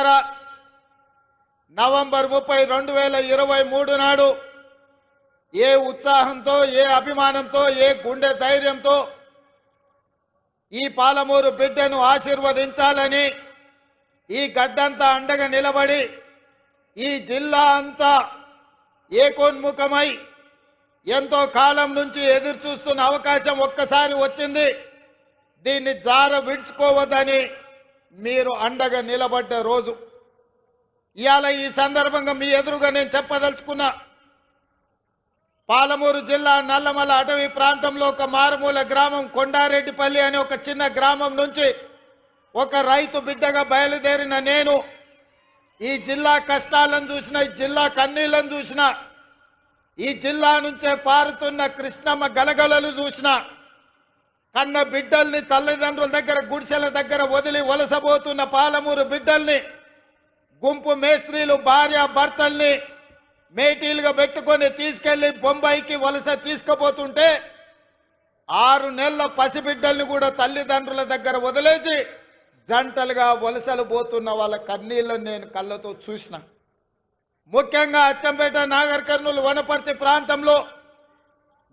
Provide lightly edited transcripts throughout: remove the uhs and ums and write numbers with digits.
మిత్రులారా, నవంబర్ 30, 2023 నాడు ఏ ఉత్సాహంతో, ఏ అభిమానంతో, ఏ గుండె ధైర్యంతో ఈ పాలమూరు బిడ్డను ఆశీర్వదించాలని ఈ గడ్డంతా అండగా నిలబడి ఈ జిల్లా అంతా ఏకోన్ముఖమై ఎంతో కాలం నుంచి ఎదురు చూస్తున్న అవకాశం ఒక్కసారి వచ్చింది. దీన్ని జార విడుచుకోవద్దని మీరు అండగా నిలబడ్డ రోజు ఇవాళ. ఈ సందర్భంగా మీ ఎదురుగా నేను చెప్పదలుచుకున్నా, పాలమూరు జిల్లా నల్లమల అటవీ ప్రాంతంలో ఒక మారుమూల గ్రామం కొండారెడ్డిపల్లి అనే ఒక చిన్న గ్రామం నుంచి ఒక రైతు బిడ్డగా బయలుదేరిన నేను ఈ జిల్లా కష్టాలను చూసిన, ఈ జిల్లా కన్నీళ్లను చూసిన, ఈ జిల్లా నుంచే పారుతున్న కృష్ణమ్మ గలగలలు చూసిన, కన్న బిడ్డల్ని తల్లిదండ్రుల దగ్గర గుడిసెల దగ్గర వదిలి వలసబోతున్న పాలమూరు బిడ్డల్ని గుంపు మేస్త్రీలు భార్య భర్తల్ని మేటీలుగా పెట్టుకొని తీసుకెళ్లి బొంబాయికి వలస తీసుకుపోతుంటే 6 నెలల పసిబిడ్డల్ని కూడా తల్లిదండ్రుల దగ్గర వదిలేసి జంటలుగా వలసలు పోతున్న వాళ్ళ కన్నీళ్లను నేను కళ్ళతో చూసిన. ముఖ్యంగా అచ్చంపేట, నాగర్ కర్నూలు, వనపర్తి ప్రాంతంలో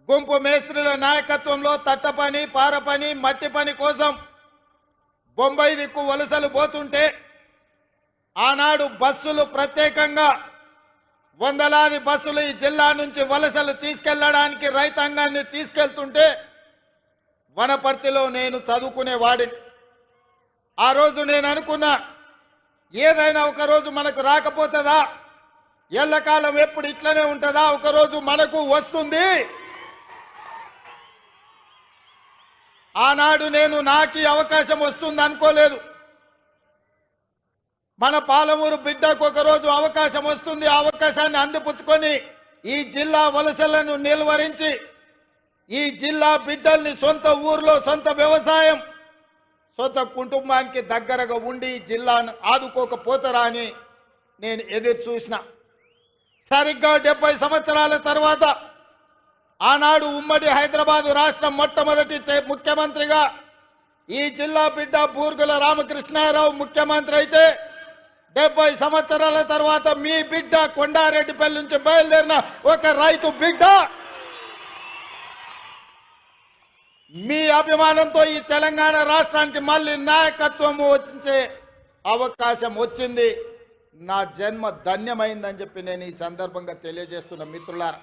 గుంపు మేస్త్రీల నాయకత్వంలో తట్ట పని, పార పని, మట్టి పని కోసం బొంబాయి దిక్కు వలసలు పోతుంటే ఆనాడు బస్సులు ప్రత్యేకంగా వందలాది బస్సులు ఈ జిల్లా నుంచి వలసలు తీసుకెళ్లడానికి రైతాంగాన్ని తీసుకెళ్తుంటే వనపర్తిలో నేను చదువుకునేవాడిని. ఆ రోజు నేను అనుకున్నా, ఏదైనా ఒకరోజు మనకు రాకపోతుందా, ఎల్లకాలం ఎప్పుడు ఇట్లనే ఉంటుందా, ఒకరోజు మనకు వస్తుంది. ఆనాడు నేను నాకు అవకాశం వస్తుంది అనుకోలేదు. మన పాలమూరు బిడ్డకు ఒకరోజు అవకాశం వస్తుంది. ఆ అవకాశాన్ని అందిపుచ్చుకొని ఈ జిల్లా వలసలను నిలువరించి ఈ జిల్లా బిడ్డల్ని సొంత ఊర్లో, సొంత వ్యవసాయం, సొంత కుటుంబానికి దగ్గరగా ఉండి ఈ జిల్లాను ఆదుకోకపోతారా అని నేను ఎదురు చూసిన. సరిగ్గా 70 సంవత్సరాల తర్వాత ఆనాడు ఉమ్మడి హైదరాబాదు రాష్ట్రం మొట్టమొదటి ముఖ్యమంత్రిగా ఈ జిల్లా బిడ్డ బూర్గుల రామకృష్ణారావు ముఖ్యమంత్రి అయితే 70 సంవత్సరాల తర్వాత మీ బిడ్డ కొండారెడ్డిపల్లి నుంచి బయలుదేరిన ఒక రైతు బిడ్డ మీ అభిమానంతో ఈ తెలంగాణ రాష్ట్రానికి మళ్ళీ నాయకత్వం వచ్చే అవకాశం వచ్చింది. నా జన్మ ధన్యమైందని చెప్పి నేను ఈ సందర్భంగా తెలియజేస్తున్న మిత్రులారా.